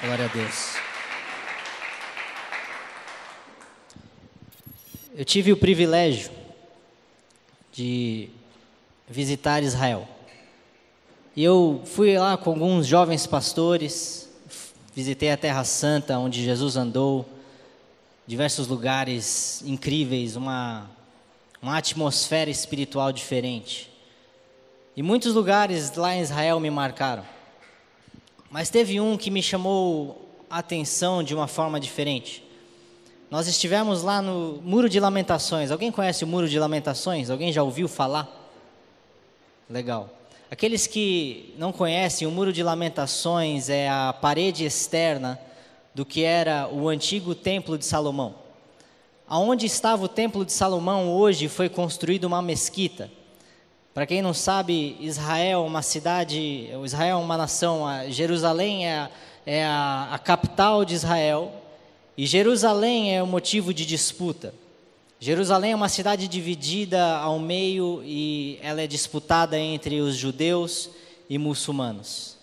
Glória a Deus. Eu tive o privilégio de visitar Israel. E eu fui lá com alguns jovens pastores, visitei a Terra Santa, onde Jesus andou, diversos lugares incríveis, uma atmosfera espiritual diferente. E muitos lugares lá em Israel me marcaram. Mas teve um que me chamou a atenção de uma forma diferente. Nós estivemos lá no Muro de Lamentações. Alguém conhece o Muro de Lamentações? Alguém já ouviu falar? Legal. Aqueles que não conhecem, o Muro de Lamentações é a parede externa do que era o antigo Templo de Salomão. Aonde estava o Templo de Salomão hoje foi construída uma mesquita. Para quem não sabe, Israel é uma cidade, Israel é uma nação, Jerusalém é a capital de Israel, e Jerusalém é o motivo de disputa. Jerusalém é uma cidade dividida ao meio e ela é disputada entre os judeus e muçulmanos.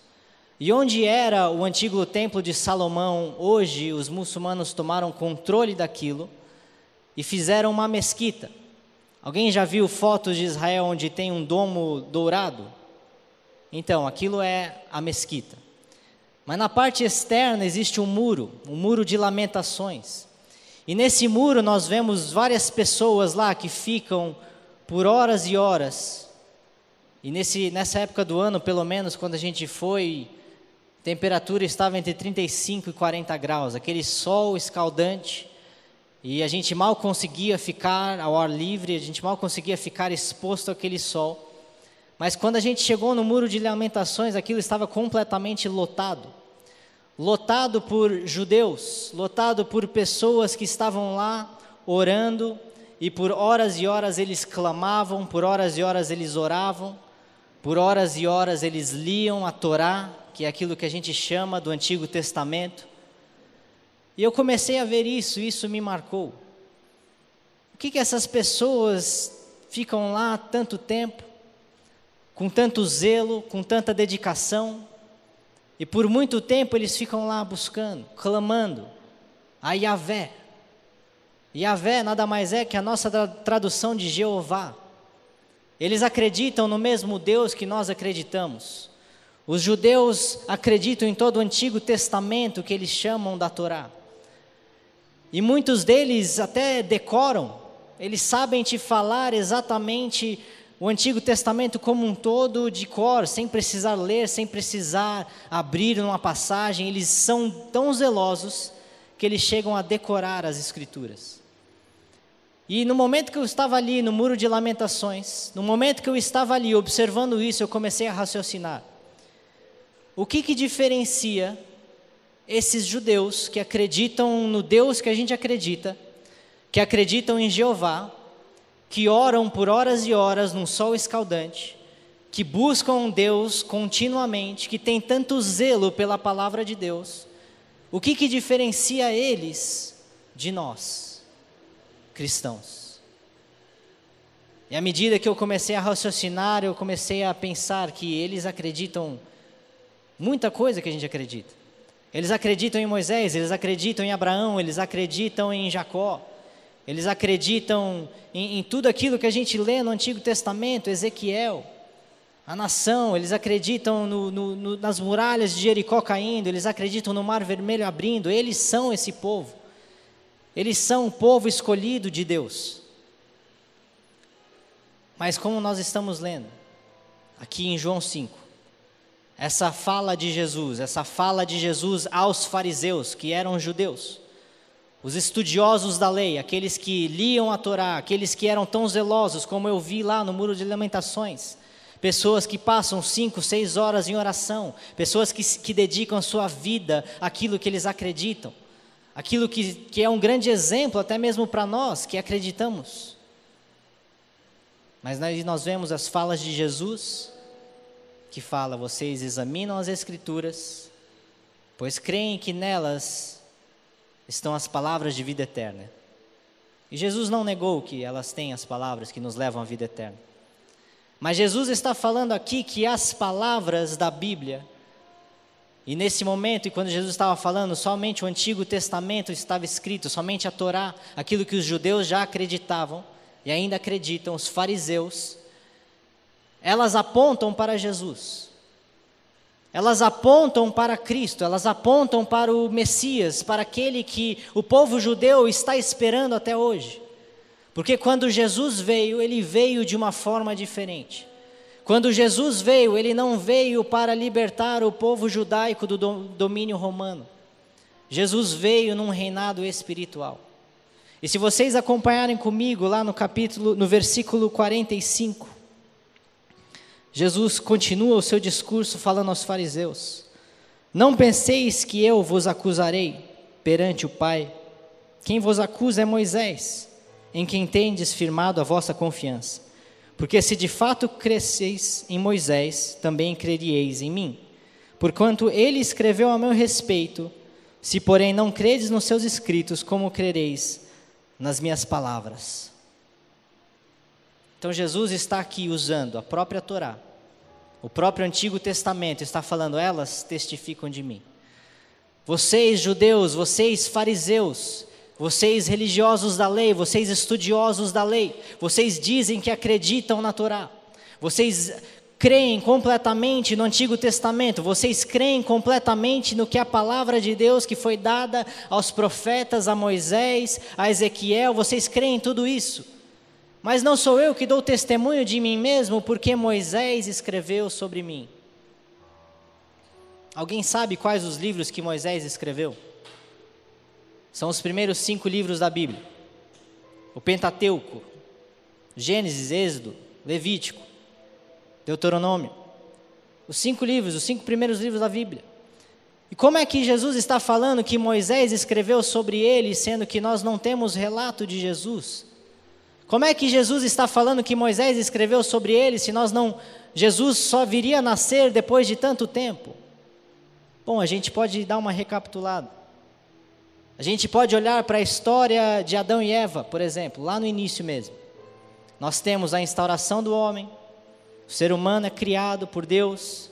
E onde era o antigo templo de Salomão, hoje os muçulmanos tomaram controle daquilo e fizeram uma mesquita. Alguém já viu fotos de Israel onde tem um domo dourado? Então, aquilo é a mesquita. Mas na parte externa existe um muro de lamentações. E nesse muro nós vemos várias pessoas lá que ficam por horas e horas. E nessa época do ano, pelo menos, quando a gente foi, a temperatura estava entre 35 e 40 graus, aquele sol escaldante. E a gente mal conseguia ficar ao ar livre, a gente mal conseguia ficar exposto àquele sol. Mas quando a gente chegou no Muro de Lamentações, aquilo estava completamente lotado. Lotado por judeus, lotado por pessoas que estavam lá orando, e por horas e horas eles clamavam, por horas e horas eles oravam, por horas e horas eles liam a Torá, que é aquilo que a gente chama do Antigo Testamento. E eu comecei a ver isso me marcou. O que essas pessoas ficam lá tanto tempo, com tanto zelo, com tanta dedicação, e por muito tempo eles ficam lá buscando, clamando a Yahvé. Yahvé nada mais é que a nossa tradução de Jeová. Eles acreditam no mesmo Deus que nós acreditamos. Os judeus acreditam em todo o Antigo Testamento que eles chamam da Torá. E muitos deles até decoram, eles sabem te falar exatamente o Antigo Testamento como um todo de cor, sem precisar ler, sem precisar abrir uma passagem. Eles são tão zelosos que eles chegam a decorar as Escrituras. E no momento que eu estava ali no Muro de Lamentações, no momento que eu estava ali observando isso, eu comecei a raciocinar. O que diferencia esses judeus que acreditam no Deus que a gente acredita, que acreditam em Jeová, que oram por horas e horas num sol escaldante, que buscam Deus continuamente, que tem tanto zelo pela palavra de Deus, o que diferencia eles de nós, cristãos? E à medida que eu comecei a raciocinar, eu comecei a pensar que eles acreditam muita coisa que a gente acredita. Eles acreditam em Moisés, eles acreditam em Abraão, eles acreditam em Jacó, eles acreditam em tudo aquilo que a gente lê no Antigo Testamento, Ezequiel, a nação, eles acreditam nas muralhas de Jericó caindo, eles acreditam no Mar Vermelho abrindo. Eles são esse povo, eles são o povo escolhido de Deus. Mas como nós estamos lendo aqui em João 5, essa fala de Jesus aos fariseus, que eram judeus, os estudiosos da lei, aqueles que liam a Torá, aqueles que eram tão zelosos, como eu vi lá no Muro de Lamentações, pessoas que passam 5, 6 horas em oração, pessoas que dedicam a sua vida àquilo que eles acreditam, aquilo que é um grande exemplo até mesmo para nós que acreditamos. Mas nós vemos as falas de Jesus, que fala: vocês examinam as Escrituras, pois creem que nelas estão as palavras de vida eterna. E Jesus não negou que elas têm as palavras que nos levam à vida eterna. Mas Jesus está falando aqui que as palavras da Bíblia, E nesse momento, e quando Jesus estava falando, somente o Antigo Testamento estava escrito, somente a Torá, aquilo que os judeus já acreditavam e ainda acreditam, os fariseus, elas apontam para Jesus. Elas apontam para Cristo, elas apontam para o Messias, para aquele que o povo judeu está esperando até hoje. Porque quando Jesus veio, ele veio de uma forma diferente. Quando Jesus veio, ele não veio para libertar o povo judaico do domínio romano. Jesus veio num reinado espiritual. E se vocês acompanharem comigo lá no versículo 45, Jesus continua o seu discurso falando aos fariseus: não penseis que eu vos acusarei perante o Pai. Quem vos acusa é Moisés, em quem tendes firmado a vossa confiança. Porque se de fato cresceis em Moisés, também creríeis em mim, porquanto ele escreveu a meu respeito. Se porém não credes nos seus escritos, como crereis nas minhas palavras? Então Jesus está aqui usando a própria Torá, o próprio Antigo Testamento, está falando: elas testificam de mim. Vocês judeus, vocês fariseus, vocês religiosos da lei, vocês estudiosos da lei, vocês dizem que acreditam na Torá, vocês creem completamente no Antigo Testamento, vocês creem completamente no que a palavra de Deus que foi dada aos profetas, a Moisés, a Ezequiel, vocês creem em tudo isso. Mas não sou eu que dou testemunho de mim mesmo, porque Moisés escreveu sobre mim. Alguém sabe quais os livros que Moisés escreveu? São os primeiros 5 livros da Bíblia: o Pentateuco, Gênesis, Êxodo, Levítico, Deuteronômio. Os 5 livros, os 5 primeiros livros da Bíblia. E como é que Jesus está falando que Moisés escreveu sobre ele, sendo que nós não temos relato de Jesus? Como é que Jesus está falando que Moisés escreveu sobre ele, se Jesus só viria a nascer depois de tanto tempo? Bom, a gente pode dar uma recapitulada. A gente pode olhar para a história de Adão e Eva, por exemplo, lá no início mesmo. Nós temos a instauração do homem, o ser humano é criado por Deus,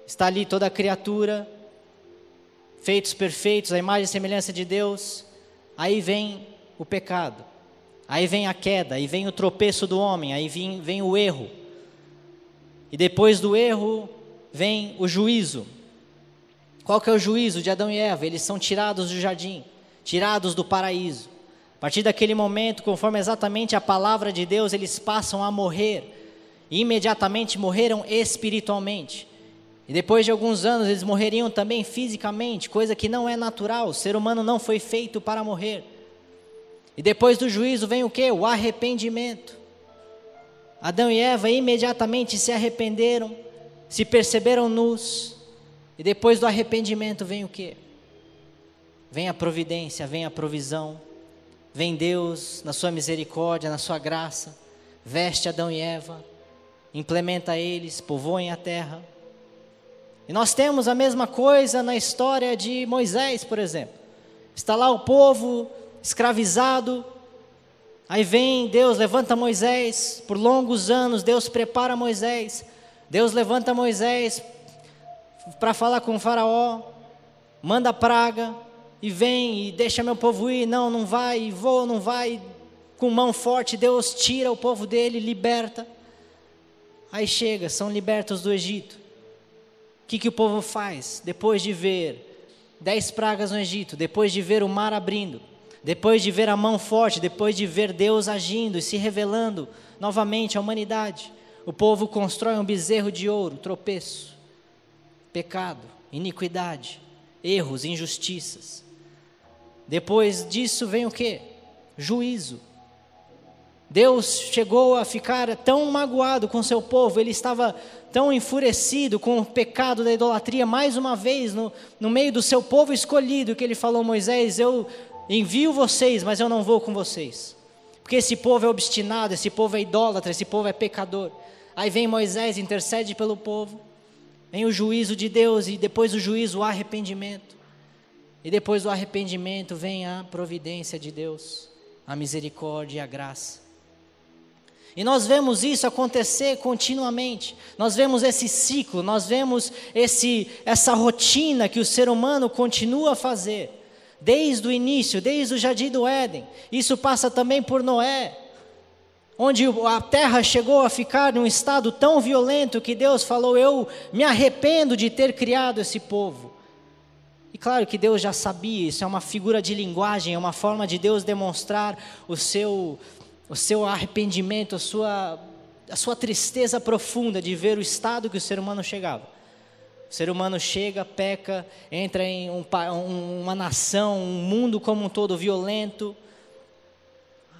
está ali toda a criatura, feitos perfeitos, a imagem e semelhança de Deus. Aí vem o pecado, aí vem a queda, aí vem o tropeço do homem, aí vem o erro. E depois do erro vem o juízo. Qual que é o juízo de Adão e Eva? Eles são tirados do jardim, tirados do paraíso. A partir daquele momento, conforme exatamente a palavra de Deus, eles passam a morrer. E imediatamente morreram espiritualmente. E depois de alguns anos eles morreriam também fisicamente, coisa que não é natural. O ser humano não foi feito para morrer. E depois do juízo vem o quê? O arrependimento. Adão e Eva imediatamente se arrependeram, se perceberam nus. E depois do arrependimento vem o quê? Vem a providência, vem a provisão. Vem Deus na sua misericórdia, na sua graça. Veste Adão e Eva, implementa eles, povoem a terra. E nós temos a mesma coisa na história de Moisés, por exemplo. Está lá o povo escravizado. Aí vem Deus, levanta Moisés. Por longos anos Deus prepara Moisés. Deus levanta Moisés para falar com o faraó, manda praga, e vem e deixa meu povo ir, não vai, e voa, não vai, com mão forte, Deus tira o povo dele, liberta. Aí chega, são libertos do Egito. O que o povo faz? Depois de ver 10 pragas no Egito, depois de ver o mar abrindo, depois de ver a mão forte, depois de ver Deus agindo e se revelando novamente à humanidade, o povo constrói um bezerro de ouro, tropeço, pecado, iniquidade, erros, injustiças. Depois disso vem o quê? Juízo. Deus chegou a ficar tão magoado com seu povo, ele estava tão enfurecido com o pecado da idolatria, mais uma vez no meio do seu povo escolhido, que ele falou: Moisés, eu envio vocês, mas eu não vou com vocês, porque esse povo é obstinado, esse povo é idólatra, esse povo é pecador. Aí vem Moisés, intercede pelo povo, vem o juízo de Deus, e depois do juízo o arrependimento, e depois do arrependimento vem a providência de Deus, a misericórdia e a graça. E nós vemos isso acontecer continuamente. Nós vemos esse ciclo, nós vemos essa rotina que o ser humano continua a fazer. Desde o início, desde o Jardim do Éden. Isso passa também por Noé, onde a terra chegou a ficar num estado tão violento que Deus falou: eu me arrependo de ter criado esse povo. E claro que Deus já sabia, isso é uma figura de linguagem, é uma forma de Deus demonstrar o seu arrependimento, a sua tristeza profunda de ver o estado que o ser humano chegava. O ser humano chega, peca, entra em uma nação, um mundo como um todo violento.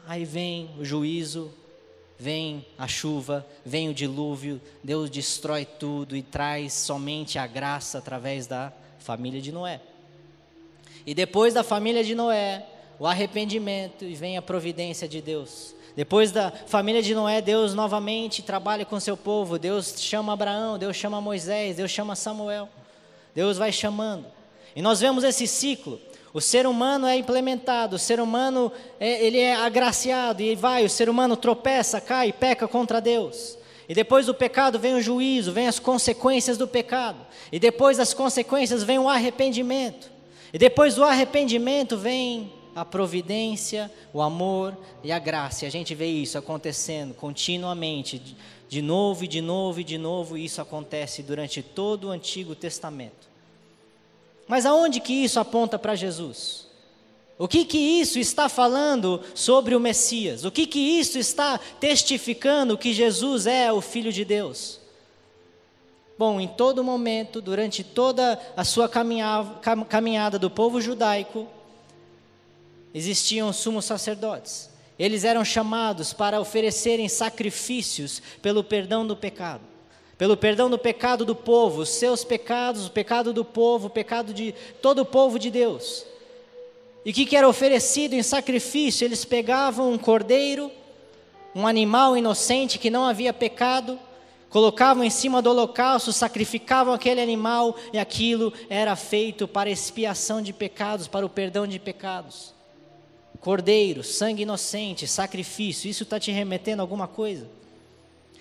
Aí vem o juízo, vem a chuva, vem o dilúvio, Deus destrói tudo e traz somente a graça através da família de Noé. E depois da família de Noé, o arrependimento, e vem a providência de Deus. Depois da família de Noé, Deus novamente trabalha com seu povo. Deus chama Abraão, Deus chama Moisés, Deus chama Samuel. Deus vai chamando. E nós vemos esse ciclo. O ser humano é implementado, o ser humano ele é agraciado e vai, o ser humano tropeça, cai, peca contra Deus. E depois do pecado vem o juízo, vem as consequências do pecado. E depois das consequências vem o arrependimento. E depois do arrependimento vem a providência, o amor e a graça. E a gente vê isso acontecendo continuamente, de novo e de novo e de novo, e isso acontece durante todo o Antigo Testamento. Mas aonde que isso aponta para Jesus? O que que isso está falando sobre o Messias? O que que isso está testificando que Jesus é o Filho de Deus? Bom, em todo momento, durante toda a sua caminhada do povo judaico, existiam sumos sacerdotes. Eles eram chamados para oferecerem sacrifícios pelo perdão do pecado. Pelo perdão do pecado do povo, os seus pecados, o pecado do povo, o pecado de todo o povo de Deus. E o que era oferecido em sacrifício? Eles pegavam um cordeiro, um animal inocente que não havia pecado, colocavam em cima do holocausto, sacrificavam aquele animal e aquilo era feito para expiação de pecados, para o perdão de pecados. Cordeiro, sangue inocente, sacrifício, isso está te remetendo a alguma coisa?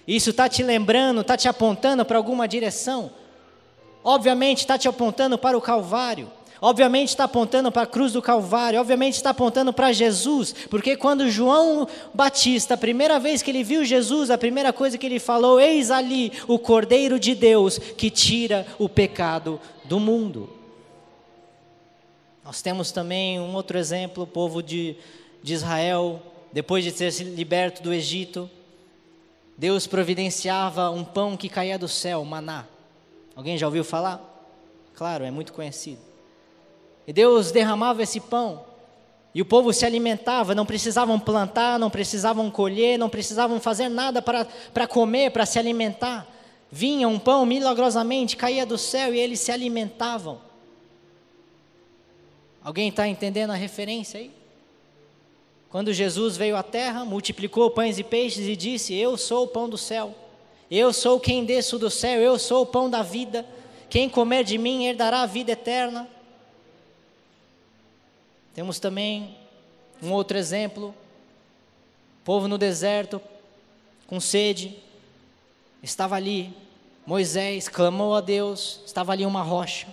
Isso está te lembrando, está te apontando para alguma direção? Obviamente está te apontando para o Calvário. Obviamente está apontando para a cruz do Calvário. Obviamente está apontando para Jesus. Porque quando João Batista, a primeira vez que ele viu Jesus, a primeira coisa que ele falou: eis ali o Cordeiro de Deus que tira o pecado do mundo. Nós temos também um outro exemplo, o povo de Israel, depois de ter se liberto do Egito, Deus providenciava um pão que caía do céu, maná. Alguém já ouviu falar? Claro, é muito conhecido. E Deus derramava esse pão, e o povo se alimentava, não precisavam plantar, não precisavam colher, não precisavam fazer nada para comer, para se alimentar. Vinha um pão milagrosamente, caía do céu e eles se alimentavam. Alguém está entendendo a referência aí? Quando Jesus veio à terra, multiplicou pães e peixes e disse: eu sou o pão do céu, eu sou quem desço do céu, eu sou o pão da vida, quem comer de mim herdará a vida eterna. Temos também um outro exemplo, povo no deserto, com sede, estava ali, Moisés clamou a Deus, estava ali uma rocha,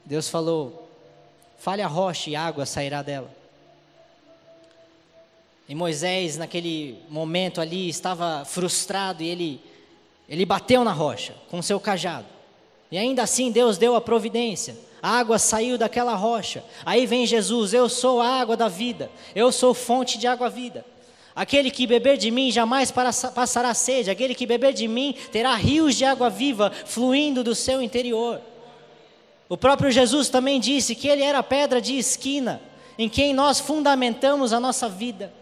Deus falou: fale a rocha e água sairá dela. E Moisés naquele momento ali estava frustrado e ele bateu na rocha com seu cajado. E ainda assim Deus deu a providência, a água saiu daquela rocha. Aí vem Jesus: eu sou a água da vida, eu sou fonte de água vida. Aquele que beber de mim jamais passará sede, aquele que beber de mim terá rios de água viva fluindo do seu interior. O próprio Jesus também disse que ele era a pedra de esquina, em quem nós fundamentamos a nossa vida.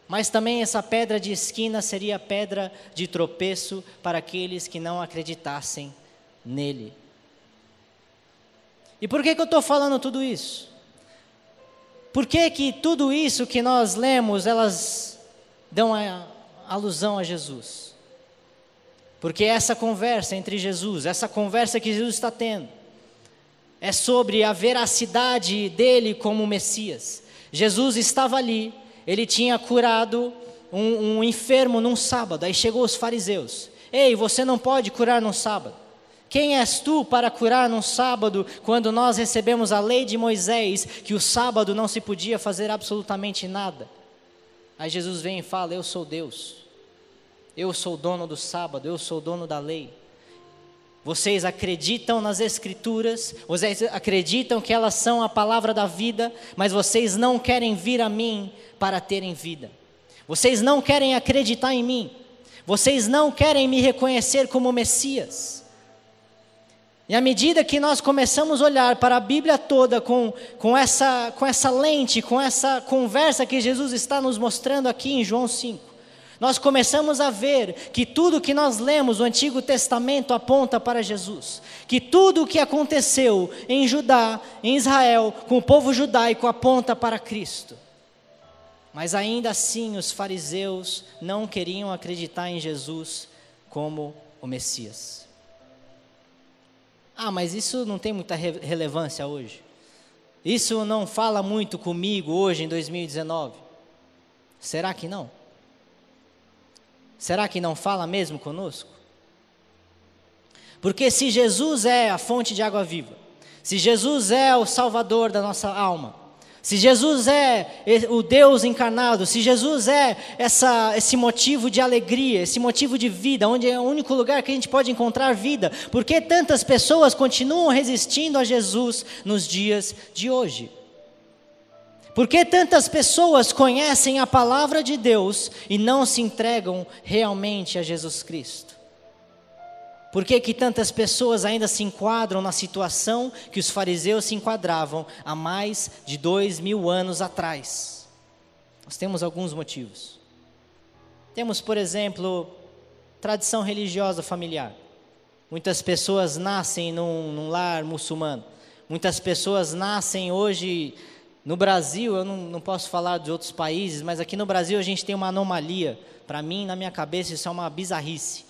Mas também essa pedra de esquina seria pedra de tropeço para aqueles que não acreditassem nele. E por que eu estou falando tudo isso? Por que tudo isso que nós lemos, elas dão alusão a Jesus? Porque essa conversa entre Jesus, essa conversa que Jesus está tendo, é sobre a veracidade dele como Messias. Jesus estava ali, ele tinha curado um enfermo num sábado. Aí chegou os fariseus. Ei, você não pode curar num sábado. Quem és tu para curar num sábado, quando nós recebemos a lei de Moisés, que o sábado não se podia fazer absolutamente nada? Aí Jesus vem e fala: eu sou Deus, eu sou o dono do sábado, eu sou o dono da lei. Vocês acreditam nas Escrituras, vocês acreditam que elas são a palavra da vida, mas vocês não querem vir a mim para terem vida. Vocês não querem acreditar em mim, vocês não querem me reconhecer como Messias. E à medida que nós começamos a olhar para a Bíblia toda com essa lente, com essa conversa que Jesus está nos mostrando aqui em João 5, nós começamos a ver que tudo que nós lemos no Antigo Testamento aponta para Jesus. Que tudo o que aconteceu em Judá, em Israel, com o povo judaico aponta para Cristo. Mas ainda assim os fariseus não queriam acreditar em Jesus como o Messias. Mas isso não tem muita relevância hoje. Isso não fala muito comigo hoje em 2019. Será que não? Será que não fala mesmo conosco? Porque se Jesus é a fonte de água viva, se Jesus é o Salvador da nossa alma, se Jesus é o Deus encarnado, se Jesus é esse motivo de alegria, esse motivo de vida, onde é o único lugar que a gente pode encontrar vida, por que tantas pessoas continuam resistindo a Jesus nos dias de hoje? Por que tantas pessoas conhecem a palavra de Deus e não se entregam realmente a Jesus Cristo? Por que tantas pessoas ainda se enquadram na situação que os fariseus se enquadravam há mais de 2000 anos atrás? Nós temos alguns motivos. Temos, por exemplo, tradição religiosa familiar. Muitas pessoas nascem num lar muçulmano. Muitas pessoas nascem hoje no Brasil, eu não posso falar de outros países, mas aqui no Brasil a gente tem uma anomalia. Para mim, na minha cabeça, isso é uma bizarrice.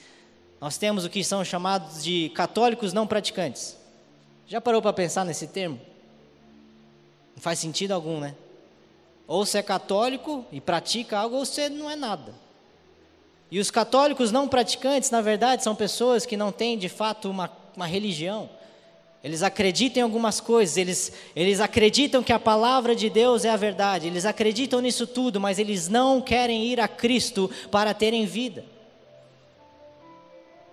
Nós temos o que são chamados de católicos não praticantes. Já parou para pensar nesse termo? Não faz sentido algum, né? Ou você é católico e pratica algo, ou você não é nada. E os católicos não praticantes, na verdade, são pessoas que não têm de fato uma religião. Eles acreditam em algumas coisas, eles acreditam que a palavra de Deus é a verdade, eles acreditam nisso tudo, mas eles não querem ir a Cristo para terem vida.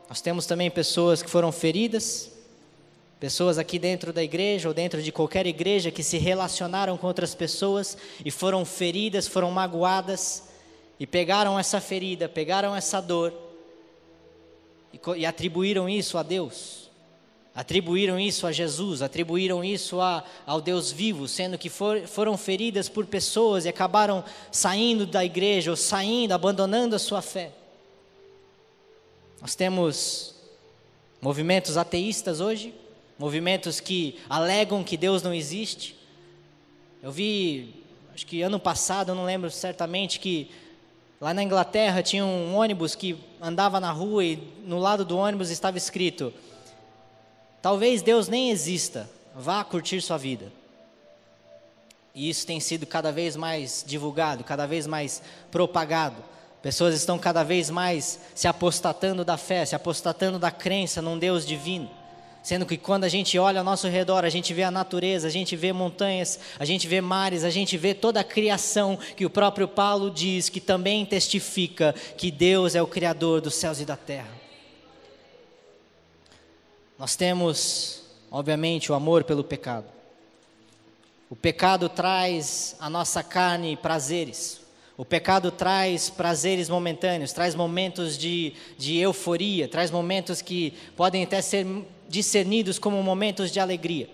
Nós temos também pessoas que foram feridas, pessoas aqui dentro da igreja ou dentro de qualquer igreja que se relacionaram com outras pessoas e foram feridas, foram magoadas e pegaram essa ferida, pegaram essa dor e atribuíram isso a Deus, atribuíram isso a Jesus, atribuíram isso ao Deus vivo, sendo que foram feridas por pessoas e acabaram saindo da igreja ou saindo, abandonando a sua fé. Nós temos movimentos ateístas hoje, movimentos que alegam que Deus não existe. Eu vi, acho que ano passado, eu não lembro certamente, que lá na Inglaterra tinha um ônibus que andava na rua e no lado do ônibus estava escrito: talvez Deus nem exista, vá curtir sua vida. E isso tem sido cada vez mais divulgado, cada vez mais propagado. Pessoas estão cada vez mais se apostatando da fé, se apostatando da crença num Deus divino. Sendo que quando a gente olha ao nosso redor, a gente vê a natureza, a gente vê montanhas, a gente vê mares, a gente vê toda a criação que o próprio Paulo diz que também testifica que Deus é o Criador dos céus e da terra. Nós temos, obviamente, o amor pelo pecado. O pecado traz à nossa carne prazeres. O pecado traz prazeres momentâneos, traz momentos de euforia, traz momentos que podem até ser discernidos como momentos de alegria.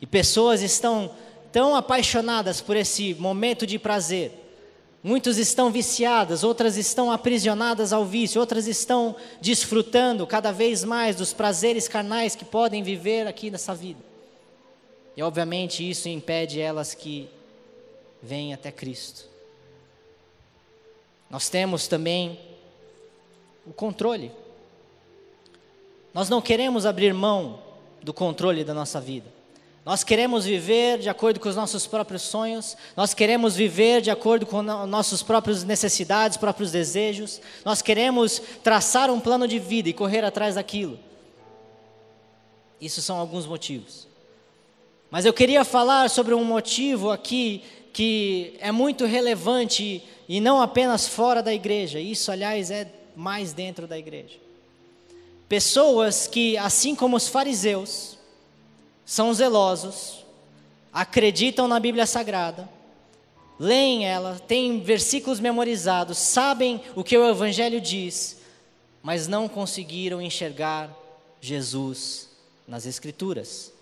E pessoas estão tão apaixonadas por esse momento de prazer. Muitos estão viciadas, outras estão aprisionadas ao vício, outras estão desfrutando cada vez mais dos prazeres carnais que podem viver aqui nessa vida. E obviamente isso impede elas que venham até Cristo. Nós temos também o controle. Nós não queremos abrir mão do controle da nossa vida. Nós queremos viver de acordo com os nossos próprios sonhos, nós queremos viver de acordo com nossas próprias necessidades, próprios desejos, nós queremos traçar um plano de vida e correr atrás daquilo. Isso são alguns motivos. Mas eu queria falar sobre um motivo aqui que é muito relevante e não apenas fora da igreja, isso, aliás, é mais dentro da igreja. Pessoas que, assim como os fariseus, são zelosos, acreditam na Bíblia Sagrada, leem ela, têm versículos memorizados, sabem o que o Evangelho diz, mas não conseguiram enxergar Jesus nas Escrituras.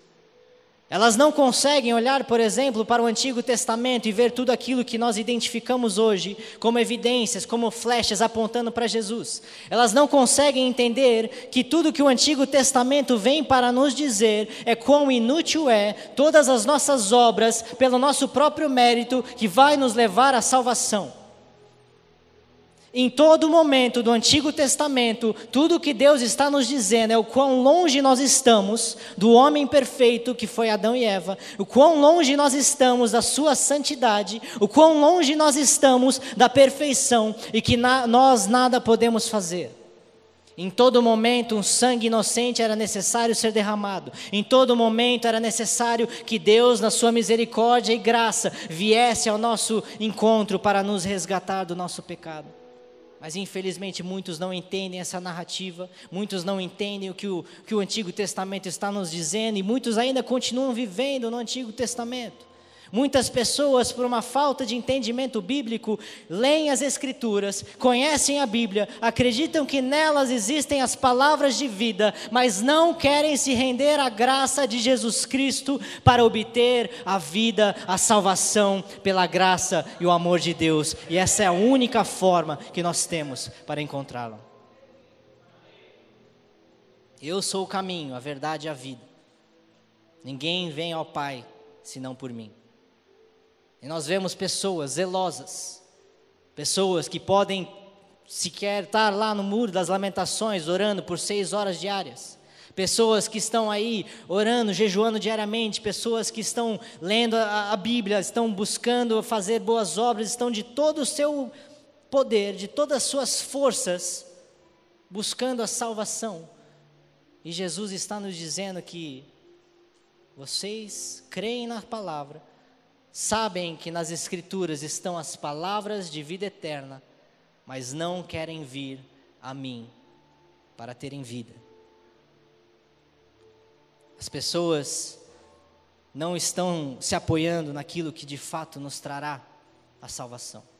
Elas não conseguem olhar, por exemplo, para o Antigo Testamento e ver tudo aquilo que nós identificamos hoje como evidências, como flechas apontando para Jesus. Elas não conseguem entender que tudo que o Antigo Testamento vem para nos dizer é quão inútil é todas as nossas obras pelo nosso próprio mérito que vai nos levar à salvação. Em todo momento do Antigo Testamento, tudo que Deus está nos dizendo é o quão longe nós estamos do homem perfeito que foi Adão e Eva, o quão longe nós estamos da sua santidade, o quão longe nós estamos da perfeição e que nós nada podemos fazer. Em todo momento um sangue inocente era necessário ser derramado. Em todo momento era necessário que Deus, na sua misericórdia e graça, viesse ao nosso encontro para nos resgatar do nosso pecado. Mas infelizmente muitos não entendem essa narrativa, muitos não entendem o que o Antigo Testamento está nos dizendo, e muitos ainda continuam vivendo no Antigo Testamento. Muitas pessoas, por uma falta de entendimento bíblico, leem as Escrituras, conhecem a Bíblia, acreditam que nelas existem as palavras de vida, mas não querem se render à graça de Jesus Cristo para obter a vida, a salvação pela graça e o amor de Deus. E essa é a única forma que nós temos para encontrá-lo. Eu sou o caminho, a verdade e a vida. Ninguém vem ao Pai senão por mim. E nós vemos pessoas zelosas, pessoas que podem sequer estar lá no Muro das Lamentações orando por 6 horas diárias, pessoas que estão aí orando, jejuando diariamente, pessoas que estão lendo a Bíblia, estão buscando fazer boas obras, estão de todo o seu poder, de todas as suas forças, buscando a salvação. E Jesus está nos dizendo que vocês creem na palavra, sabem que nas Escrituras estão as palavras de vida eterna, mas não querem vir a mim para terem vida. As pessoas não estão se apoiando naquilo que de fato nos trará a salvação.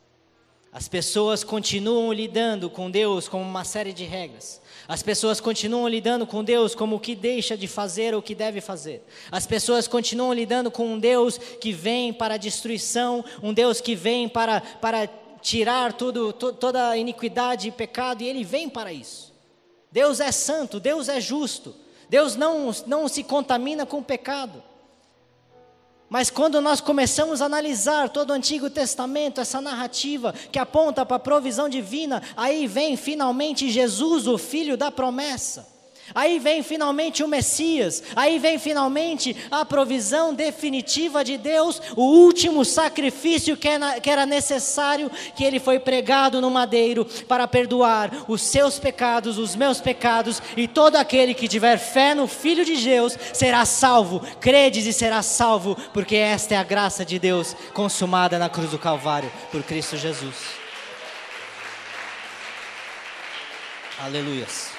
As pessoas continuam lidando com Deus como uma série de regras. As pessoas continuam lidando com Deus como o que deixa de fazer ou o que deve fazer. As pessoas continuam lidando com um Deus que vem para a destruição, um Deus que vem para tirar toda a iniquidade e pecado, e Ele vem para isso. Deus é santo, Deus é justo, Deus não se contamina com o pecado. Mas quando nós começamos a analisar todo o Antigo Testamento, essa narrativa que aponta para a provisão divina, aí vem finalmente Jesus, o Filho da promessa. Aí vem finalmente o Messias, aí vem finalmente a provisão definitiva de Deus, o último sacrifício que era necessário, que Ele foi pregado no madeiro para perdoar os seus pecados, os meus pecados, e todo aquele que tiver fé no Filho de Deus será salvo. Credes e será salvo, porque esta é a graça de Deus consumada na cruz do Calvário por Cristo Jesus. Aleluias.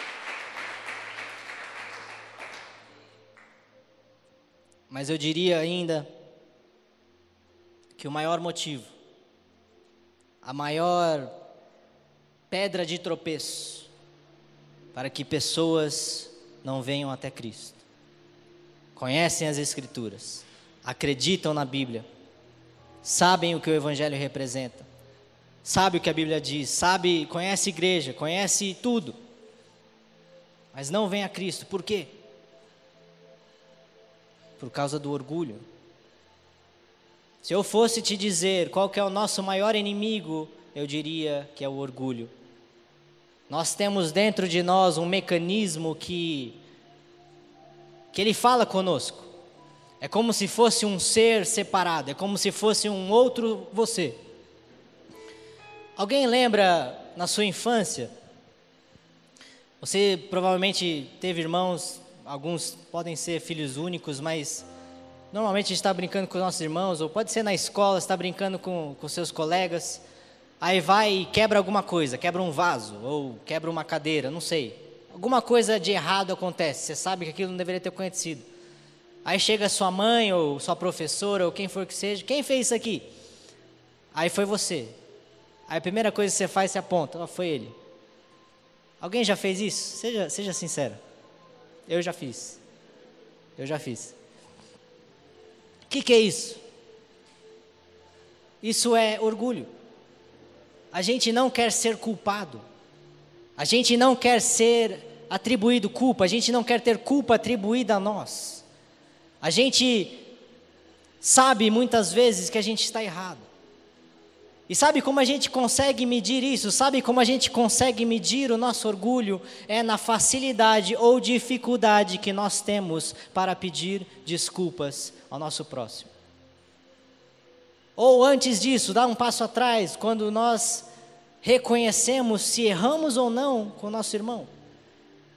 Mas eu diria ainda que o maior motivo, a maior pedra de tropeço para que pessoas não venham até Cristo, conhecem as Escrituras, acreditam na Bíblia, sabem o que o Evangelho representa, sabem o que a Bíblia diz, conhece a igreja, conhece tudo, mas não vem a Cristo. Por quê? Por causa do orgulho. Se eu fosse te dizer qual que é o nosso maior inimigo, eu diria que é o orgulho. Nós temos dentro de nós um mecanismo que ele fala conosco. É como se fosse um ser separado, é como se fosse um outro você. Alguém lembra na sua infância? Você provavelmente teve irmãos, alguns podem ser filhos únicos, mas normalmente a gente está brincando com os nossos irmãos, ou pode ser na escola, está brincando com seus colegas, aí vai e quebra alguma coisa, quebra um vaso, ou quebra uma cadeira, não sei. Alguma coisa de errado acontece, você sabe que aquilo não deveria ter acontecido. Aí chega sua mãe, ou sua professora, ou quem for que seja, quem fez isso aqui? Aí foi você. Aí a primeira coisa que você faz, você aponta, foi ele. Alguém já fez isso? Seja sincero. Eu já fiz. O que é isso? Isso é orgulho. A gente não quer ser culpado. A gente não quer ser atribuído culpa. A gente não quer ter culpa atribuída a nós. A gente sabe muitas vezes que a gente está errado. E sabe como a gente consegue medir isso? Sabe como a gente consegue medir o nosso orgulho? É na facilidade ou dificuldade que nós temos para pedir desculpas ao nosso próximo. Ou antes disso, dá um passo atrás, quando nós reconhecemos se erramos ou não com o nosso irmão.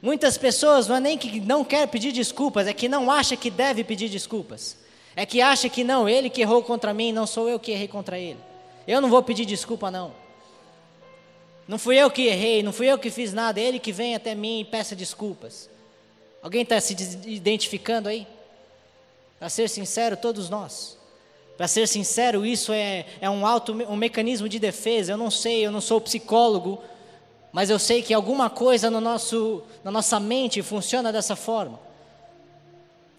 Muitas pessoas não é nem que não quer pedir desculpas, é que não acha que deve pedir desculpas. É que acha que não, ele que errou contra mim, não sou eu que errei contra ele. Eu não vou pedir desculpa não. Não fui eu que errei, não fui eu que fiz nada, é ele que vem até mim e peça desculpas. Alguém está se identificando aí? Para ser sincero, todos nós. Para ser sincero, isso é um mecanismo de defesa. Eu não sei, eu não sou psicólogo, mas eu sei que alguma coisa na nossa mente funciona dessa forma.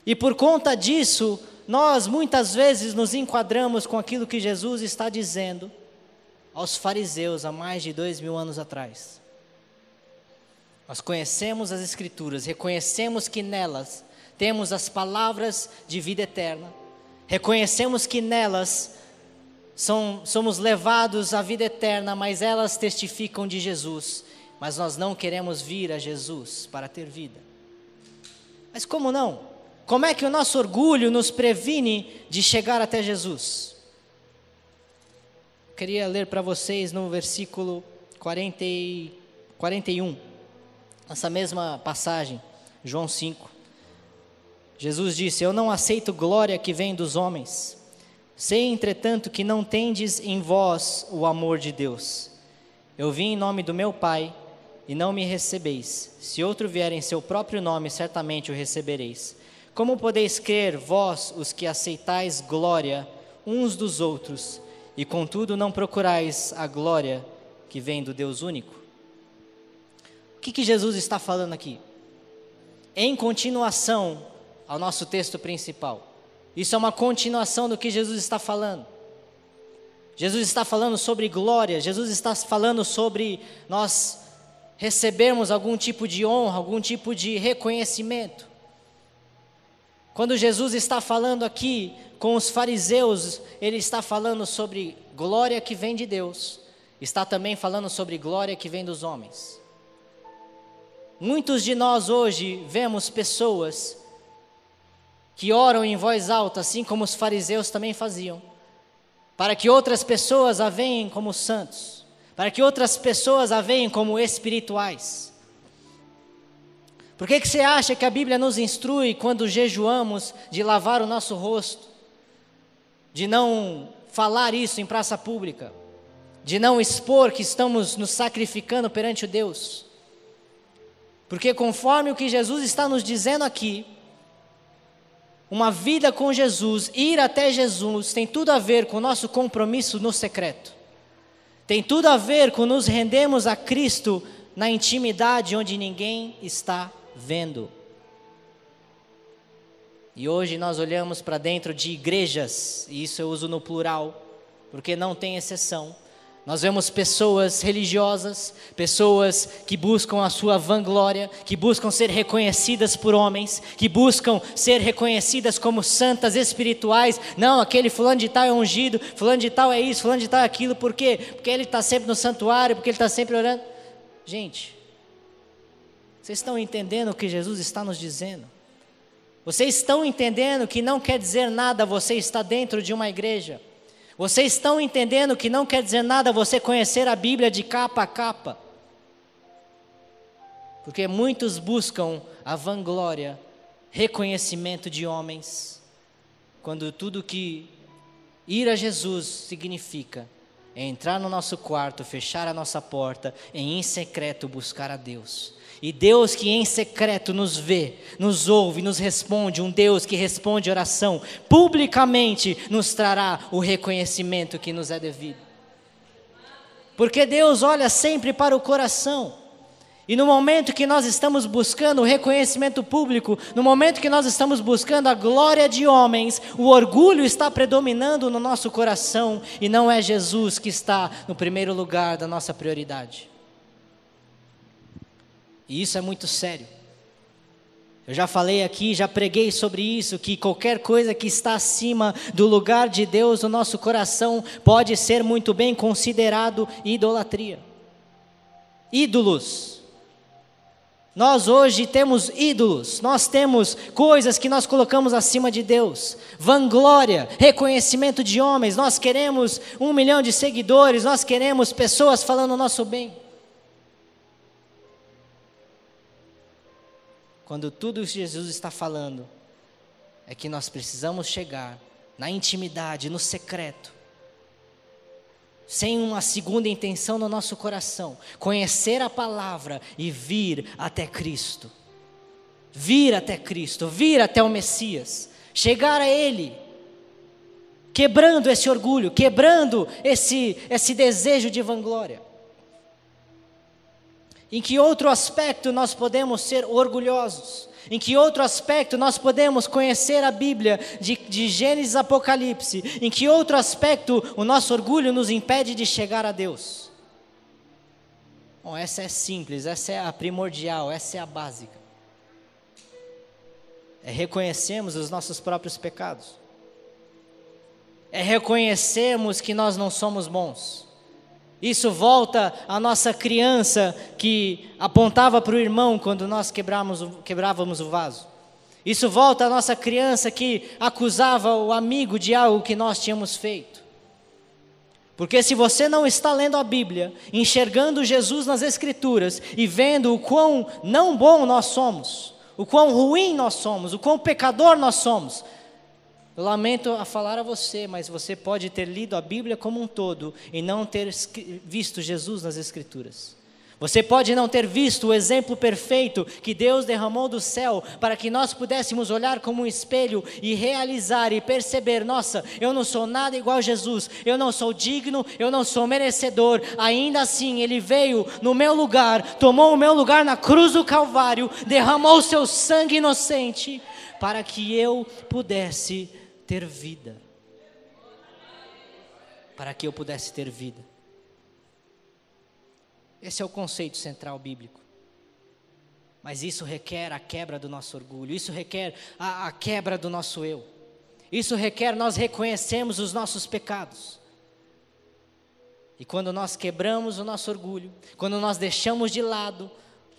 E por conta disso, nós muitas vezes nos enquadramos com aquilo que Jesus está dizendo aos fariseus há mais de 2000 anos atrás. Nós conhecemos as Escrituras, reconhecemos que nelas temos as palavras de vida eterna, reconhecemos que nelas somos levados à vida eterna, mas elas testificam de Jesus, mas nós não queremos vir a Jesus para ter vida. Mas como não? Como é que o nosso orgulho nos previne de chegar até Jesus? Eu queria ler para vocês no versículo 41, essa mesma passagem, João 5. Jesus disse: eu não aceito glória que vem dos homens. Sei, entretanto, que não tendes em vós o amor de Deus. Eu vim em nome do meu Pai, e não me recebeis. Se outro vier em seu próprio nome, certamente o recebereis. Como podeis crer, vós, os que aceitais glória uns dos outros, e contudo não procurais a glória que vem do Deus único? O que Jesus está falando aqui? Em continuação ao nosso texto principal. Isso é uma continuação do que Jesus está falando. Jesus está falando sobre glória, Jesus está falando sobre nós recebermos algum tipo de honra, algum tipo de reconhecimento. Quando Jesus está falando aqui com os fariseus, ele está falando sobre glória que vem de Deus, está também falando sobre glória que vem dos homens. Muitos de nós hoje vemos pessoas que oram em voz alta, assim como os fariseus também faziam, para que outras pessoas a veem como santos, para que outras pessoas a veem como espirituais. Por que você acha que a Bíblia nos instrui quando jejuamos de lavar o nosso rosto, de não falar isso em praça pública, de não expor que estamos nos sacrificando perante o Deus? Porque conforme o que Jesus está nos dizendo aqui, uma vida com Jesus, ir até Jesus, tem tudo a ver com o nosso compromisso no secreto. Tem tudo a ver com nos rendermos a Cristo na intimidade onde ninguém está vendo. E hoje nós olhamos para dentro de igrejas, e isso eu uso no plural, porque não tem exceção. Nós vemos pessoas religiosas, pessoas que buscam a sua vanglória, que buscam ser reconhecidas por homens, que buscam ser reconhecidas como santas espirituais. Não, aquele fulano de tal é ungido, fulano de tal é isso, fulano de tal é aquilo. Por quê? Porque ele está sempre no santuário, porque ele está sempre orando. Gente, vocês estão entendendo o que Jesus está nos dizendo? Vocês estão entendendo que não quer dizer nada você estar dentro de uma igreja? Vocês estão entendendo que não quer dizer nada você conhecer a Bíblia de capa a capa? Porque muitos buscam a vanglória, reconhecimento de homens, quando tudo que ir a Jesus significa é entrar no nosso quarto, fechar a nossa porta e em secreto buscar a Deus. E Deus que em secreto nos vê, nos ouve, nos responde, um Deus que responde oração, publicamente nos trará o reconhecimento que nos é devido. Porque Deus olha sempre para o coração. E no momento que nós estamos buscando o reconhecimento público, no momento que nós estamos buscando a glória de homens, o orgulho está predominando no nosso coração e não é Jesus que está no primeiro lugar da nossa prioridade. E isso é muito sério. Eu já falei aqui, já preguei sobre isso, que qualquer coisa que está acima do lugar de Deus no nosso coração pode ser muito bem considerado idolatria. Ídolos. Nós hoje temos ídolos, nós temos coisas que nós colocamos acima de Deus, vanglória, reconhecimento de homens, nós queremos 1 milhão de seguidores, nós queremos pessoas falando o nosso bem. Quando tudo isso Jesus está falando, é que nós precisamos chegar na intimidade, no secreto, sem uma segunda intenção no nosso coração, conhecer a palavra e vir até Cristo. Vir até Cristo, vir até o Messias, chegar a Ele, quebrando esse orgulho, quebrando esse desejo de vanglória. Em que outro aspecto nós podemos ser orgulhosos? Em que outro aspecto nós podemos conhecer a Bíblia de Gênesis a Apocalipse? Em que outro aspecto o nosso orgulho nos impede de chegar a Deus? Bom, essa é simples, essa é a primordial, essa é a básica. É reconhecermos os nossos próprios pecados. É reconhecermos que nós não somos bons. Isso volta à nossa criança que apontava para o irmão quando nós quebrávamos o vaso. Isso volta à nossa criança que acusava o amigo de algo que nós tínhamos feito. Porque se você não está lendo a Bíblia, enxergando Jesus nas Escrituras e vendo o quão não bom nós somos, o quão ruim nós somos, o quão pecador nós somos, eu lamento a falar a você, mas você pode ter lido a Bíblia como um todo e não ter visto Jesus nas Escrituras. Você pode não ter visto o exemplo perfeito que Deus derramou do céu para que nós pudéssemos olhar como um espelho e realizar e perceber, nossa, eu não sou nada igual a Jesus, eu não sou digno, eu não sou merecedor, ainda assim Ele veio no meu lugar, tomou o meu lugar na cruz do Calvário, derramou o seu sangue inocente para que eu pudesse ter vida, para que eu pudesse ter vida. Esse é o conceito central bíblico. Mas isso requer a quebra do nosso orgulho, isso requer a quebra do nosso eu. Isso requer nós reconhecermos os nossos pecados. E quando nós quebramos o nosso orgulho, quando nós deixamos de lado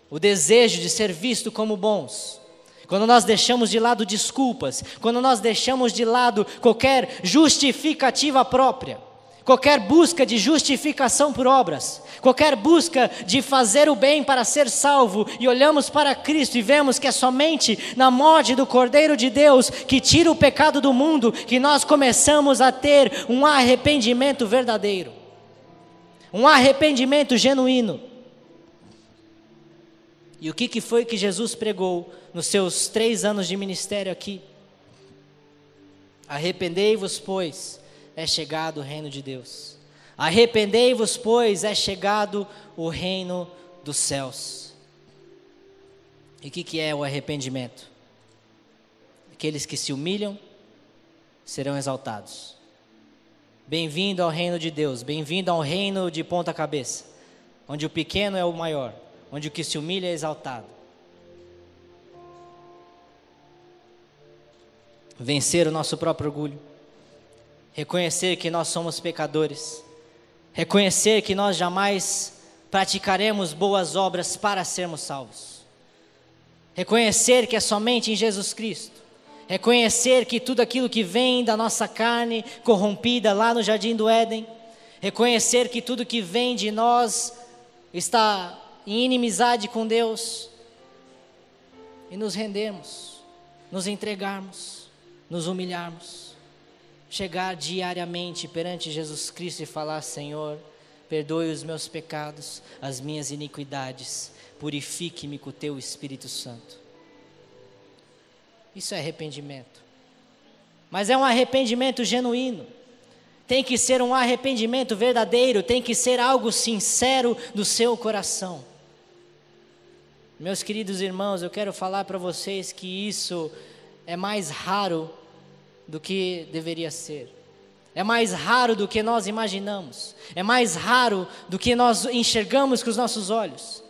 o desejo de ser visto como bons, quando nós deixamos de lado desculpas, quando nós deixamos de lado qualquer justificativa própria, qualquer busca de justificação por obras, qualquer busca de fazer o bem para ser salvo, e olhamos para Cristo e vemos que é somente na morte do Cordeiro de Deus, que tira o pecado do mundo, que nós começamos a ter um arrependimento verdadeiro, um arrependimento genuíno. E o que foi que Jesus pregou nos seus 3 anos de ministério aqui? Arrependei-vos, pois é chegado o reino de Deus. Arrependei-vos, pois é chegado o reino dos céus. E o que é o arrependimento? Aqueles que se humilham serão exaltados. Bem-vindo ao reino de Deus, bem-vindo ao reino de ponta cabeça, onde o pequeno é o maior, onde o que se humilha é exaltado. Vencer o nosso próprio orgulho, reconhecer que nós somos pecadores, reconhecer que nós jamais praticaremos boas obras para sermos salvos, reconhecer que é somente em Jesus Cristo, reconhecer que tudo aquilo que vem da nossa carne corrompida lá no Jardim do Éden, reconhecer que tudo que vem de nós está em inimizade com Deus, e nos rendermos, nos entregarmos, nos humilharmos, chegar diariamente perante Jesus Cristo e falar: Senhor, perdoe os meus pecados, as minhas iniquidades, purifique-me com o teu Espírito Santo. Isso é arrependimento, mas é um arrependimento genuíno. Tem que ser um arrependimento verdadeiro, tem que ser algo sincero do seu coração. Meus queridos irmãos, eu quero falar para vocês que isso é mais raro do que deveria ser. É mais raro do que nós imaginamos. É mais raro do que nós enxergamos com os nossos olhos.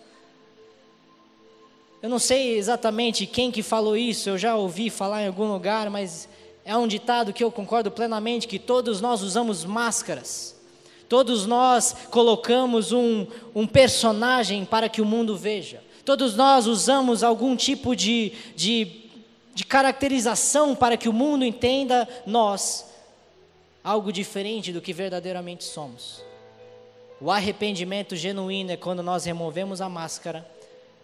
Eu não sei exatamente quem que falou isso, eu já ouvi falar em algum lugar, mas é um ditado que eu concordo plenamente, que todos nós usamos máscaras. Todos nós colocamos um personagem para que o mundo veja. Todos nós usamos algum tipo de caracterização para que o mundo entenda nós algo diferente do que verdadeiramente somos. O arrependimento genuíno é quando nós removemos a máscara,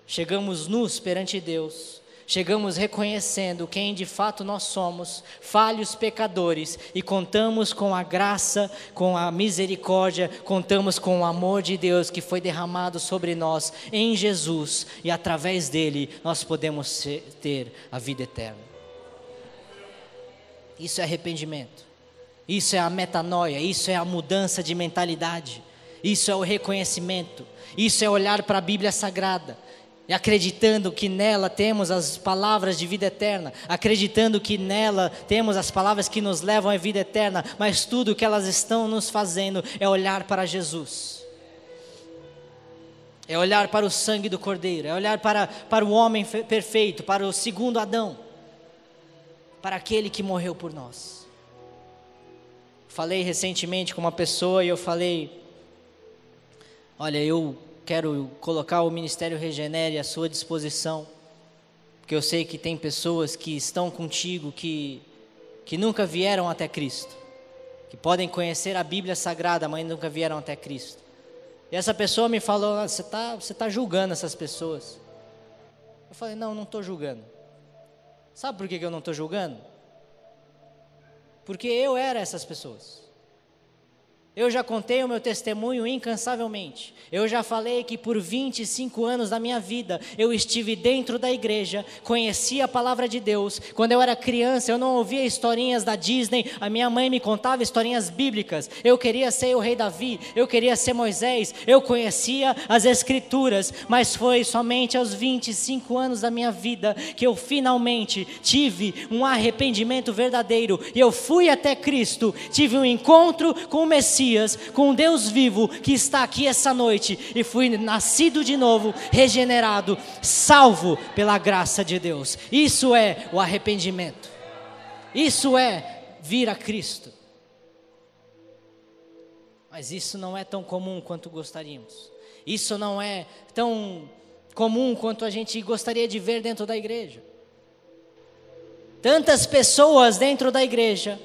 chegamos nus perante Deus, chegamos reconhecendo quem de fato nós somos, falhos pecadores, e contamos com a graça, com a misericórdia, contamos com o amor de Deus que foi derramado sobre nós em Jesus, e através dele nós podemos ter a vida eterna. Isso é arrependimento, isso é a metanoia, isso é a mudança de mentalidade, isso é o reconhecimento, isso é olhar para a Bíblia Sagrada, e acreditando que nela temos as palavras de vida eterna, acreditando que nela temos as palavras que nos levam à vida eterna, mas tudo o que elas estão nos fazendo é olhar para Jesus, é olhar para o sangue do Cordeiro, é olhar para o homem perfeito, para o segundo Adão, para aquele que morreu por nós. Falei recentemente com uma pessoa e eu falei: olha, eu quero colocar o Ministério Regenere à sua disposição, porque eu sei que tem pessoas que estão contigo que nunca vieram até Cristo, que podem conhecer a Bíblia Sagrada, mas nunca vieram até Cristo. E essa pessoa me falou: você tá julgando essas pessoas. Eu falei: não estou julgando. Sabe por que eu não estou julgando? Porque eu era essas pessoas. Eu já contei o meu testemunho incansavelmente. Eu já falei que por 25 anos da minha vida, eu estive dentro da igreja, conheci a palavra de Deus. Quando eu era criança, eu não ouvia historinhas da Disney, a minha mãe me contava historinhas bíblicas. Eu queria ser o rei Davi, eu queria ser Moisés, eu conhecia as escrituras, mas foi somente aos 25 anos da minha vida que eu finalmente tive um arrependimento verdadeiro, e eu fui até Cristo, tive um encontro com o Messias, com um Deus vivo que está aqui essa noite, e fui nascido de novo, regenerado, salvo pela graça de Deus. Isso é o arrependimento, isso é vir a Cristo. Mas isso não é tão comum quanto gostaríamos, isso não é tão comum quanto a gente gostaria de ver dentro da igreja. Tantas pessoas dentro da igreja,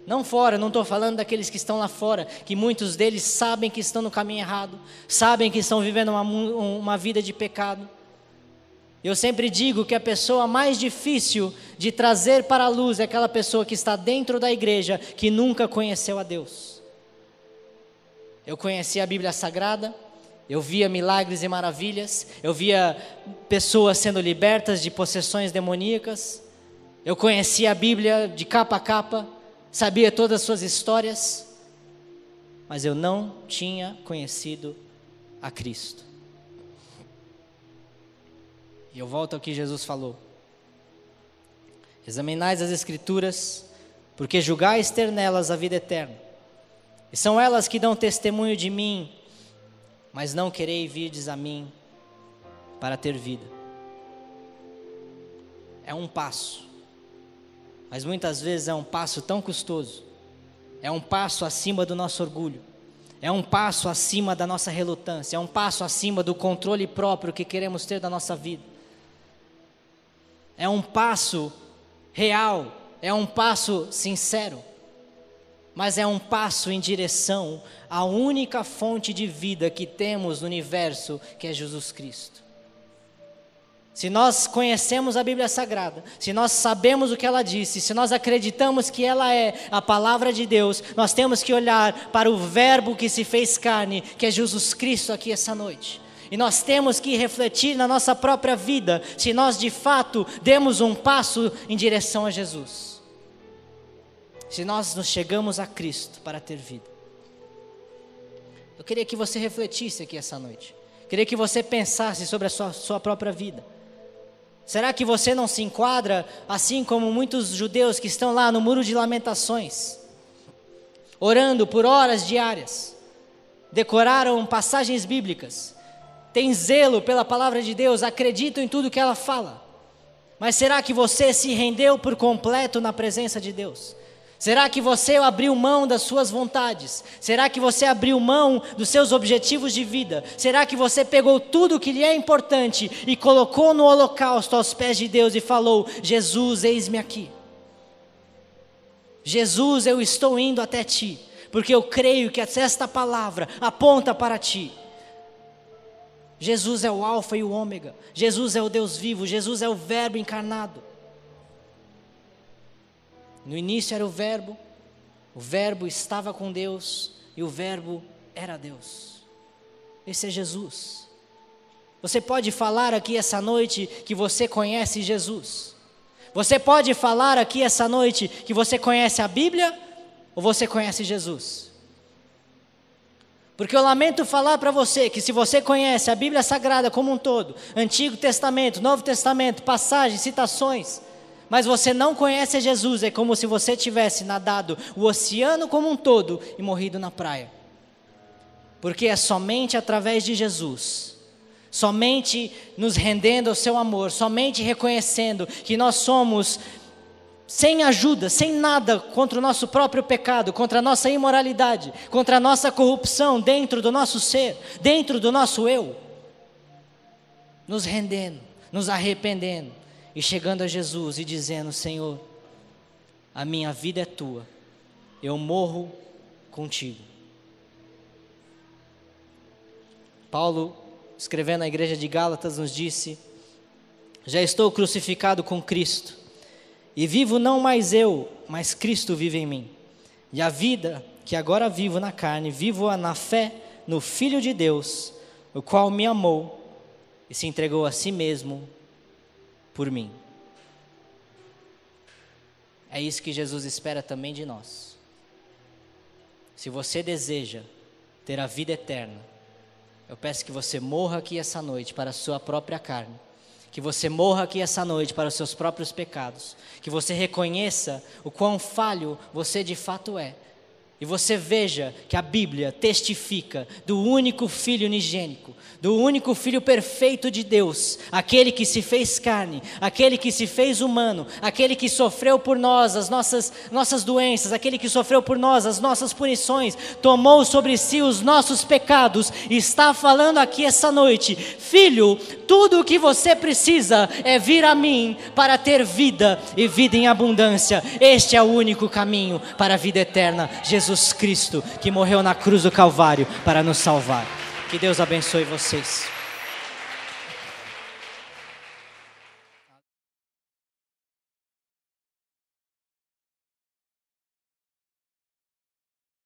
não fora, não estou falando daqueles que estão lá fora, que muitos deles sabem que estão no caminho errado, sabem que estão vivendo uma vida de pecado. Eu sempre digo que a pessoa mais difícil de trazer para a luz é aquela pessoa que está dentro da igreja, que nunca conheceu a Deus. Eu conheci a Bíblia Sagrada, eu via milagres e maravilhas, eu via pessoas sendo libertas de possessões demoníacas, eu conhecia a Bíblia de capa a capa, sabia todas as suas histórias, mas eu não tinha conhecido a Cristo. E eu volto ao que Jesus falou: examinais as Escrituras, porque julgais ter nelas a vida eterna, e são elas que dão testemunho de mim, mas não quereis virdes a mim para ter vida. É um passo, mas muitas vezes é um passo tão custoso, é um passo acima do nosso orgulho, é um passo acima da nossa relutância, é um passo acima do controle próprio que queremos ter da nossa vida. é um passo real, é um passo sincero, mas é um passo em direção à única fonte de vida que temos no universo, que é Jesus Cristo. Se nós conhecemos a Bíblia Sagrada, se nós sabemos o que ela disse, se nós acreditamos que ela é a palavra de Deus, nós temos que olhar para o Verbo que se fez carne, que é Jesus Cristo aqui essa noite. E nós temos que refletir na nossa própria vida, se nós de fato demos um passo em direção a Jesus. Se nós nos chegamos a Cristo para ter vida. Eu queria que você refletisse aqui essa noite. Queria que você pensasse sobre a sua própria vida. Será que você não se enquadra assim como muitos judeus que estão lá no Muro de Lamentações, orando por horas diárias, decoraram passagens bíblicas, têm zelo pela palavra de Deus, acreditam em tudo que ela fala, mas será que você se rendeu por completo na presença de Deus? Será que você abriu mão das suas vontades? Será que você abriu mão dos seus objetivos de vida? Será que você pegou tudo que lhe é importante e colocou no holocausto aos pés de Deus e falou: Jesus, eis-me aqui. Jesus, eu estou indo até ti, porque eu creio que esta palavra aponta para ti. Jesus é o alfa e o ômega. Jesus é o Deus vivo. Jesus é o Verbo encarnado. No início era o Verbo estava com Deus e o Verbo era Deus. Esse é Jesus. Você pode falar aqui essa noite que você conhece Jesus. Você pode falar aqui essa noite que você conhece a Bíblia ou você conhece Jesus. Porque eu lamento falar para você que se você conhece a Bíblia Sagrada como um todo, Antigo Testamento, Novo Testamento, passagens, citações, mas você não conhece Jesus, é como se você tivesse nadado o oceano como um todo e morrido na praia. Porque é somente através de Jesus, somente nos rendendo ao seu amor, somente reconhecendo que nós somos sem ajuda, sem nada contra o nosso próprio pecado, contra a nossa imoralidade, contra a nossa corrupção dentro do nosso ser, dentro do nosso eu, nos rendendo, nos arrependendo, e chegando a Jesus e dizendo: Senhor, a minha vida é tua, eu morro contigo. Paulo, escrevendo à igreja de Gálatas, nos disse: já estou crucificado com Cristo, e vivo não mais eu, mas Cristo vive em mim. E a vida que agora vivo na carne, vivo-a na fé no Filho de Deus, o qual me amou e se entregou a si mesmo por mim. É isso que Jesus espera também de nós. Se você deseja ter a vida eterna, eu peço que você morra aqui essa noite para a sua própria carne, que você morra aqui essa noite para os seus próprios pecados, que você reconheça o quão falho você de fato é, e você veja que a Bíblia testifica do único Filho unigênico, do único Filho perfeito de Deus, aquele que se fez carne, aquele que se fez humano, aquele que sofreu por nós as nossas doenças, aquele que sofreu por nós as nossas punições, tomou sobre si os nossos pecados, e está falando aqui essa noite: filho, tudo o que você precisa é vir a mim para ter vida e vida em abundância. Este é o único caminho para a vida eterna, Jesus Cristo, que morreu na cruz do Calvário para nos salvar. Que Deus abençoe vocês.